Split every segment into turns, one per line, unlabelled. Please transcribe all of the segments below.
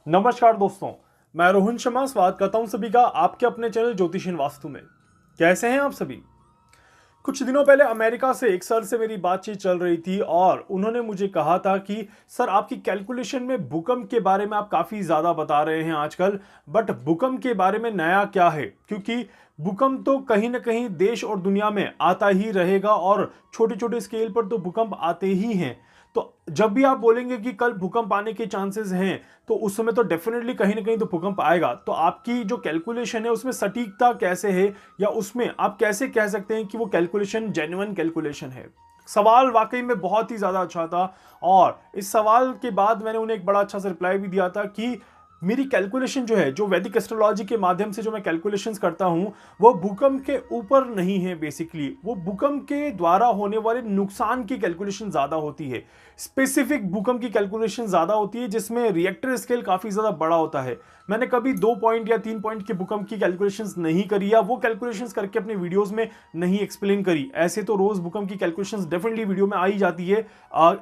नमस्कार दोस्तों, मैं रोहन शर्मा स्वागत करता हूं सभी का आपके अपने चैनल ज्योतिषीन वास्तु में। कैसे हैं आप सभी? कुछ दिनों पहले अमेरिका से एक सर से मेरी बातचीत चल रही थी और उन्होंने मुझे कहा था कि सर आपकी कैलकुलेशन में भूकंप के बारे में आप काफ़ी ज़्यादा बता रहे हैं आजकल, बट भूकंप के बारे में नया क्या है? क्योंकि भूकंप तो कहीं ना कहीं देश और दुनिया में आता ही रहेगा और छोटे छोटे स्केल पर तो भूकंप आते ही हैं। तो जब भी आप बोलेंगे कि कल भूकंप आने के चांसेस हैं, तो उस समय तो डेफिनेटली कहीं ना कहीं तो भूकंप आएगा। तो आपकी जो कैलकुलेशन है उसमें सटीकता कैसे है, या उसमें आप कैसे कह सकते हैं कि वो कैलकुलेशन जेन्युइन कैलकुलेशन है? सवाल वाकई में बहुत ही ज़्यादा अच्छा था और इस सवाल के बाद मैंने उन्हें एक बड़ा अच्छा सा रिप्लाई भी दिया था कि मेरी कैलकुलेशन जो है, जो वैदिक एस्ट्रोलॉजी के माध्यम से जो मैं कैलकुलेशंस करता हूं, वो भूकंप के ऊपर नहीं है। बेसिकली वो भूकंप के द्वारा होने वाले नुकसान की कैलकुलेशन ज़्यादा होती है। स्पेसिफिक भूकंप की कैलकुलेशन ज़्यादा होती है जिसमें रिएक्टर स्केल काफ़ी ज़्यादा बड़ा होता है। मैंने कभी 2 पॉइंट या 3 पॉइंट के भूकंप की कैलकुलेशंस नहीं करी, या वो कैलकुलेशंस करके अपने वीडियोस में नहीं एक्सप्लेन करी। ऐसे तो रोज़ भूकंप की कैलकुलेशंस डेफिनेटली वीडियो में आ ही जाती है।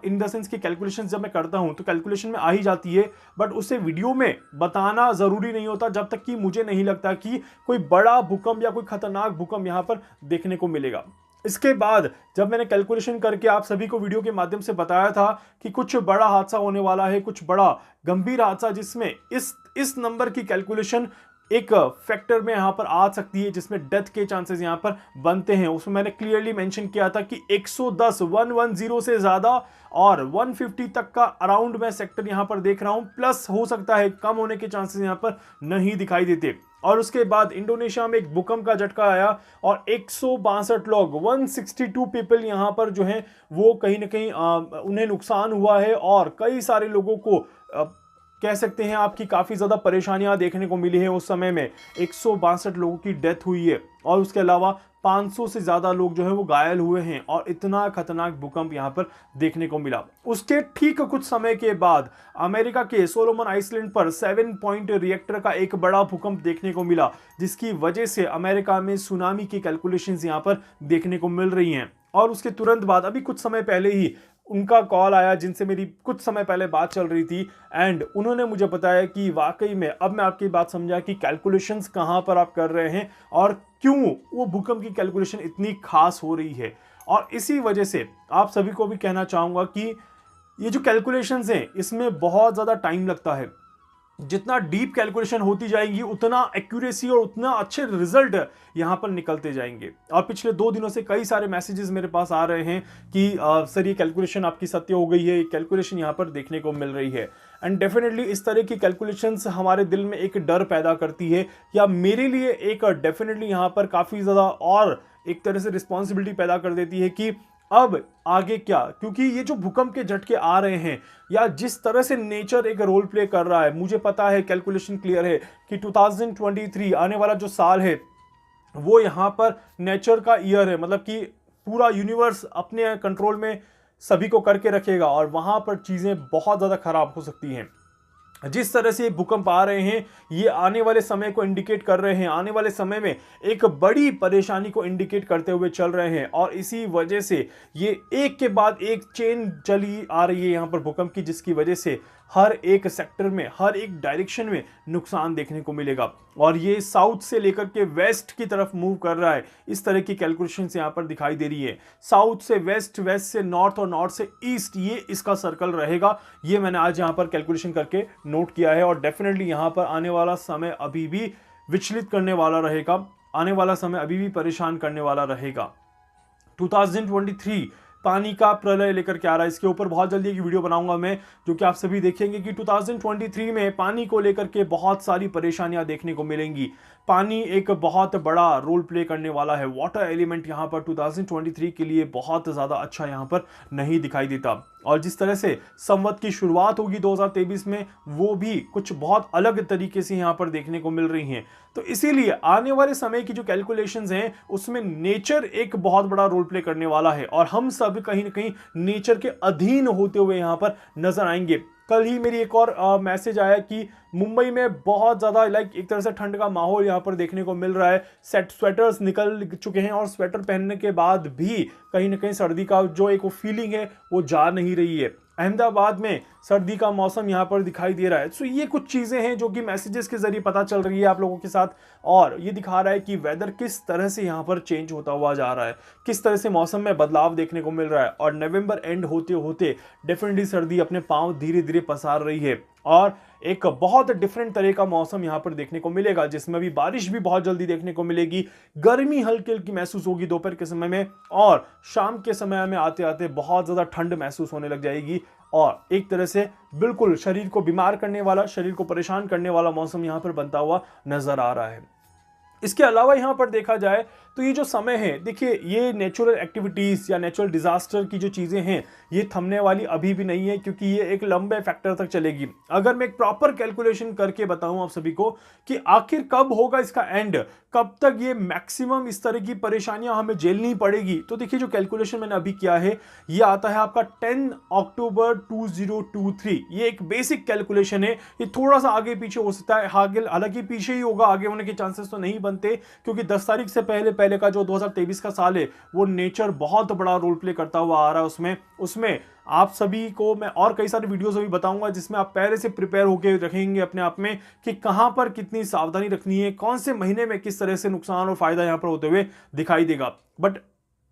इन द सेंस की कैलकुलेशंस जब मैं करता हूं तो कैलकुलेशन में आ ही जाती है, बट उसे वीडियो में बताना ज़रूरी नहीं होता जब तक कि मुझे नहीं लगता कि कोई बड़ा भूकंप या कोई खतरनाक भूकंप यहां पर देखने को मिलेगा। इसके बाद जब मैंने कैलकुलेशन करके आप सभी को वीडियो के माध्यम से बताया था कि कुछ बड़ा हादसा होने वाला है, कुछ बड़ा गंभीर हादसा जिसमें इस नंबर की कैलकुलेशन एक फैक्टर में यहां पर आ सकती है, जिसमें डेथ के चांसेस यहां पर बनते हैं, उसमें मैंने क्लियरली मेंशन किया था कि 110 110 से ज्यादा और 150 तक का अराउंड मैं सेक्टर यहां पर देख रहा हूं। प्लस हो सकता है कम होने के चांसेस यहां पर नहीं दिखाई देते। और उसके बाद इंडोनेशिया में एक भूकंप का झटका आया और 162 लोग 162 पीपल यहां पर जो हैं वो कहीं ना कहीं उन्हें नुकसान हुआ है और कई सारे लोगों को कह सकते हैं आपकी काफ़ी ज़्यादा परेशानियां देखने को मिली है। उस समय में 162 लोगों की डेथ हुई है और उसके अलावा 500 से ज़्यादा लोग जो है वो घायल हुए हैं और इतना खतरनाक भूकंप यहां पर देखने को मिला। उसके ठीक कुछ समय के बाद अमेरिका के सोलोमन आइसलैंड पर 7 पॉइंट रिएक्टर का एक बड़ा भूकंप देखने को मिला, जिसकी वजह से अमेरिका में सुनामी की कैलकुलेशंस यहां पर देखने को मिल रही हैं। और उसके तुरंत बाद अभी कुछ समय पहले ही उनका कॉल आया जिनसे मेरी कुछ समय पहले बात चल रही थी, एंड उन्होंने मुझे बताया कि वाकई में अब मैं आपकी बात समझा कि कैलकुलेशंस कहां पर आप कर रहे हैं और क्यों वो भूकंप की कैलकुलेशन इतनी खास हो रही है। और इसी वजह से आप सभी को भी कहना चाहूंगा कि ये जो कैलकुलेशंस हैं इसमें बहुत ज़्यादा टाइम लगता है। जितना डीप कैलकुलेशन होती जाएंगी उतना एक्यूरेसी और उतना अच्छे रिजल्ट यहां पर निकलते जाएंगे। और पिछले 2 दिनों से कई सारे मैसेजेस मेरे पास आ रहे हैं कि सर ये कैलकुलेशन आपकी सत्य हो गई है, कैलकुलेशन यहां पर देखने को मिल रही है। एंड डेफिनेटली इस तरह की कैलकुलेशंस हमारे दिल में एक डर पैदा करती है, या मेरे लिए एक डेफिनेटली यहां पर काफ़ी ज़्यादा और एक तरह से रिस्पॉन्सिबिलिटी पैदा कर देती है कि अब आगे क्या। क्योंकि ये जो भूकंप के झटके आ रहे हैं या जिस तरह से नेचर एक रोल प्ले कर रहा है, मुझे पता है, कैलकुलेशन क्लियर है कि 2023 आने वाला जो साल है वो यहाँ पर नेचर का ईयर है। मतलब कि पूरा यूनिवर्स अपने कंट्रोल में सभी को करके रखेगा और वहां पर चीजें बहुत ज्यादा खराब हो सकती हैं। जिस तरह से भूकंप आ रहे हैं ये आने वाले समय को इंडिकेट कर रहे हैं, आने वाले समय में एक बड़ी परेशानी को इंडिकेट करते हुए चल रहे हैं। और इसी वजह से ये एक के बाद एक चेन चली आ रही है यहाँ पर भूकंप की, जिसकी वजह से हर एक सेक्टर में, हर एक डायरेक्शन में नुकसान देखने को मिलेगा। और ये साउथ से लेकर के वेस्ट की तरफ मूव कर रहा है। इस तरह की कैलकुलेशंस यहाँ पर दिखाई दे रही है। साउथ से वेस्ट, वेस्ट से नॉर्थ और नॉर्थ से ईस्ट, ये इसका सर्कल रहेगा। ये मैंने आज यहाँ पर कैलकुलेशन करके नोट किया है। और डेफिनेटली यहाँ पर आने वाला समय अभी भी विचलित करने वाला रहेगा, आने वाला समय अभी भी परेशान करने वाला रहेगा। 2023 पानी का प्रलय लेकर के आ रहा है। इसके ऊपर बहुत जल्दी एक वीडियो बनाऊंगा मैं, जो कि आप सभी देखेंगे कि 2023 में पानी को लेकर के बहुत सारी परेशानियां देखने को मिलेंगी। पानी एक बहुत बड़ा रोल प्ले करने वाला है। वाटर एलिमेंट यहाँ पर 2023 के लिए बहुत ज़्यादा अच्छा यहाँ पर नहीं दिखाई देता। और जिस तरह से संवत की शुरुआत होगी 2023 में, वो भी कुछ बहुत अलग तरीके से यहाँ पर देखने को मिल रही हैं। तो इसीलिए आने वाले समय की जो कैलकुलेशंस हैं उसमें नेचर एक बहुत बड़ा रोल प्ले करने वाला है और हम सब कहीं ना कहीं नेचर के अधीन होते हुए यहाँ पर नजर आएंगे। कल ही मेरी एक और मैसेज आया कि मुंबई में बहुत ज़्यादा एक तरह से ठंड का माहौल यहाँ पर देखने को मिल रहा है। स्वेटर्स निकल चुके हैं और स्वेटर पहनने के बाद भी कहीं ना कहीं सर्दी का जो एक फीलिंग है वो जा नहीं रही है। अहमदाबाद में सर्दी का मौसम यहाँ पर दिखाई दे रहा है। सो ये कुछ चीज़ें हैं जो कि मैसेजेस के जरिए पता चल रही है आप लोगों के साथ, और ये दिखा रहा है कि वेदर किस तरह से यहाँ पर चेंज होता हुआ जा रहा है, किस तरह से मौसम में बदलाव देखने को मिल रहा है। और नवंबर एंड होते होते डेफिनेटली सर्दी अपने पाँव धीरे धीरे पसार रही है और एक बहुत डिफरेंट तरह का मौसम यहाँ पर देखने को मिलेगा, जिसमें भी बारिश भी बहुत जल्दी देखने को मिलेगी। गर्मी हल्की हल्की महसूस होगी दोपहर के समय में, और शाम के समय में आते आते बहुत ज़्यादा ठंड महसूस होने लग जाएगी। और एक तरह से बिल्कुल शरीर को बीमार करने वाला, शरीर को परेशान करने वाला मौसम यहाँ पर बनता हुआ नजर आ रहा है। इसके अलावा यहाँ पर देखा जाए तो ये जो समय है, देखिए ये नेचुरल एक्टिविटीज़ या नेचुरल डिजास्टर की जो चीज़ें हैं ये थमने वाली अभी भी नहीं है, क्योंकि ये एक लंबे फैक्टर तक चलेगी। अगर मैं एक प्रॉपर कैलकुलेशन करके बताऊं आप सभी को कि आखिर कब होगा इसका एंड, कब तक ये मैक्सिमम इस तरह की परेशानियां हमें झेलनी पड़ेगी, तो देखिए जो कैलकुलेशन मैंने अभी किया है ये आता है आपका 10 अक्टूबर 2023। ये एक बेसिक कैलकुलेशन है, ये थोड़ा सा आगे पीछे हो सकता है, हालांकि पीछे ही होगा, आगे होने के चांसेस तो नहीं बनते, क्योंकि 10 तारीख से पहले का जो 2023 का साल है वो नेचर बहुत बड़ा रोल प्ले करता हुआ आ रहा है। उसमें आप सभी को मैं और कई सारे वीडियोस भी बताऊंगा, जिसमें आप पहले से प्रिपेयर होकर रखेंगे अपने आप में कि कहां पर कितनी सावधानी रखनी है, कौन से महीने में किस तरह से नुकसान और फायदा यहां पर होते हुए दिखाई देगा। बट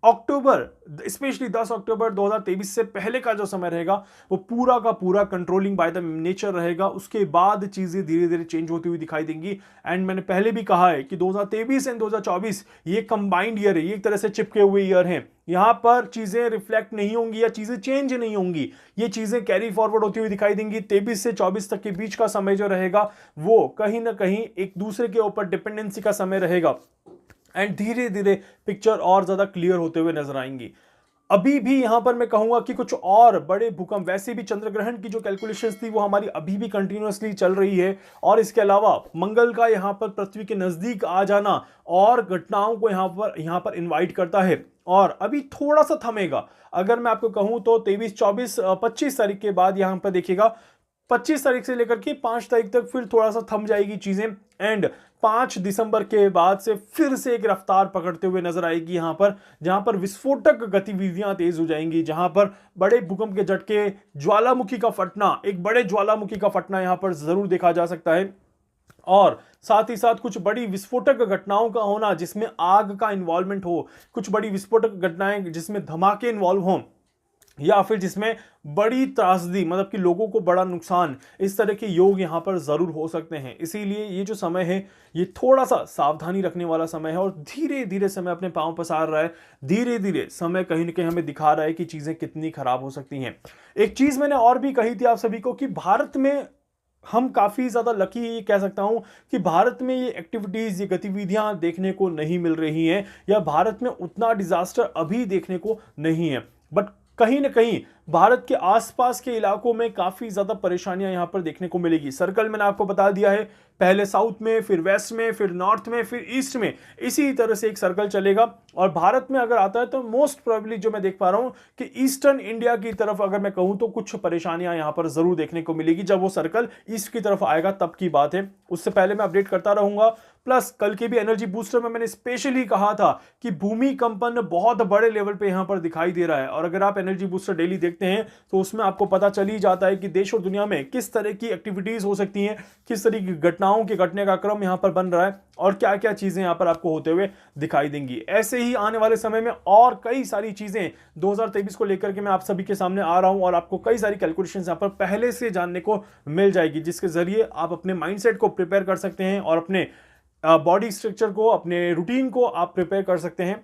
अक्टूबर, स्पेशली 10 अक्टूबर 2023 से पहले का जो समय रहेगा वो पूरा का पूरा कंट्रोलिंग बाय द नेचर रहेगा। उसके बाद चीजें धीरे धीरे चेंज होती हुई दिखाई देंगी। एंड मैंने पहले भी कहा है कि 2023 एंड 2024 ये कंबाइंड ईयर है, ये एक तरह से चिपके हुए ईयर हैं। यहां पर चीजें रिफ्लेक्ट नहीं होंगी या चीजें चेंज नहीं होंगी, ये चीजें कैरी फॉरवर्ड होती हुई दिखाई देंगी। 23 से 24 तक के बीच का समय जो रहेगा वो कहीं ना कहीं एक दूसरे के ऊपर डिपेंडेंसी का समय रहेगा, एंड धीरे धीरे पिक्चर और ज्यादा क्लियर होते हुए नजर आएंगी। अभी भी यहां पर मैं कहूंगा कि कुछ और बड़े भूकंप, वैसे भी चंद्रग्रहण की जो कैलकुलेशंस थी वो हमारी अभी भी कंटिन्यूअसली चल रही है, और इसके अलावा मंगल का यहां पर पृथ्वी के नजदीक आ जाना और घटनाओं को यहां पर इनवाइट करता है, और अभी थोड़ा सा थमेगा। अगर मैं आपको कहूं तो 23, 24, 25 तारीख के बाद यहां पर देखिएगा 25 तारीख से लेकर के 5 तारीख तक फिर थोड़ा सा थम जाएगी चीजें, एंड 5 दिसंबर के बाद से फिर से एक रफ्तार पकड़ते हुए नजर आएगी यहां पर, जहां पर विस्फोटक गतिविधियां तेज हो जाएंगी, जहां पर बड़े भूकंप के झटके, ज्वालामुखी का फटना, एक बड़े ज्वालामुखी का फटना यहां पर जरूर देखा जा सकता है, और साथ ही साथ कुछ बड़ी विस्फोटक घटनाओं का होना जिसमें आग का इन्वॉल्वमेंट हो, कुछ बड़ी विस्फोटक घटनाएं जिसमें धमाके इन्वॉल्व हों, या फिर जिसमें बड़ी त्रासदी, मतलब कि लोगों को बड़ा नुकसान, इस तरह के योग यहां पर जरूर हो सकते हैं। इसीलिए ये जो समय है ये थोड़ा सा सावधानी रखने वाला समय है, और धीरे धीरे समय अपने पांव पसार रहा है। धीरे धीरे समय कहीं ना कहीं हमें दिखा रहा है कि चीजें कितनी खराब हो सकती हैं। एक चीज मैंने और भी कही थी आप सभी को कि भारत में हम काफी ज्यादा लकी, ये कह सकता हूं कि भारत में ये एक्टिविटीज, ये गतिविधियां देखने को नहीं मिल रही हैं, या भारत में उतना डिजास्टर अभी देखने को नहीं है। बट कहीं ना कहीं भारत के आसपास के इलाकों में काफी ज्यादा परेशानियां यहां पर देखने को मिलेगी। सर्कल मैंने आपको बता दिया है, पहले साउथ में, फिर वेस्ट में, फिर नॉर्थ में, फिर ईस्ट में, इसी तरह से एक सर्कल चलेगा। और भारत में अगर आता है तो मोस्ट प्रोबेबली जो मैं देख पा रहा हूं कि ईस्टर्न इंडिया की तरफ अगर मैं कहूं तो कुछ परेशानियां यहां पर जरूर देखने को मिलेगी। जब वो सर्कल ईस्ट की तरफ आएगा तब की बात है, उससे पहले मैं अपडेट करता रहूंगा। प्लस कल के भी एनर्जी बूस्टर में मैंने स्पेशली कहा था कि भूमि कंपन बहुत बड़े लेवल पे यहां पर दिखाई दे रहा है, और अगर आप एनर्जी बूस्टर डेली देखते हैं तो उसमें आपको पता चल ही जाता है कि देश और दुनिया में किस तरह की एक्टिविटीज हो सकती हैं, किस तरह की घटनाओं के घटने का क्रम यहां पर बन रहा है, और क्या क्या चीजें यहां पर आपको होते हुए दिखाई देंगी। ऐसे ही आने वाले समय में और कई सारी चीजें 2023 को लेकर के मैं आप सभी के सामने आ रहा हूं, और आपको कई सारी कैलकुलेशंस यहां पर पहले से जानने को मिल जाएगी, जिसके जरिए आप अपने माइंडसेट को प्रिपेयर कर सकते हैं और अपने बॉडी स्ट्रक्चर को, अपने रूटीन को आप प्रिपेयर कर सकते हैं,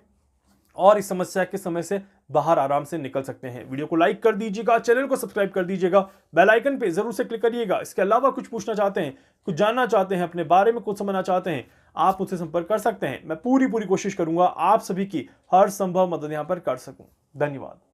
और इस समस्या के समय से बाहर आराम से निकल सकते हैं। वीडियो को लाइक कर दीजिएगा, चैनल को सब्सक्राइब कर दीजिएगा, बेल आइकन पे जरूर से क्लिक करिएगा। इसके अलावा कुछ पूछना चाहते हैं, कुछ जानना चाहते हैं, अपने बारे में कुछ समझना चाहते हैं, आप मुझसे संपर्क कर सकते हैं। मैं पूरी कोशिश करूंगा आप सभी की हर संभव मदद यहां पर कर सकूं। धन्यवाद।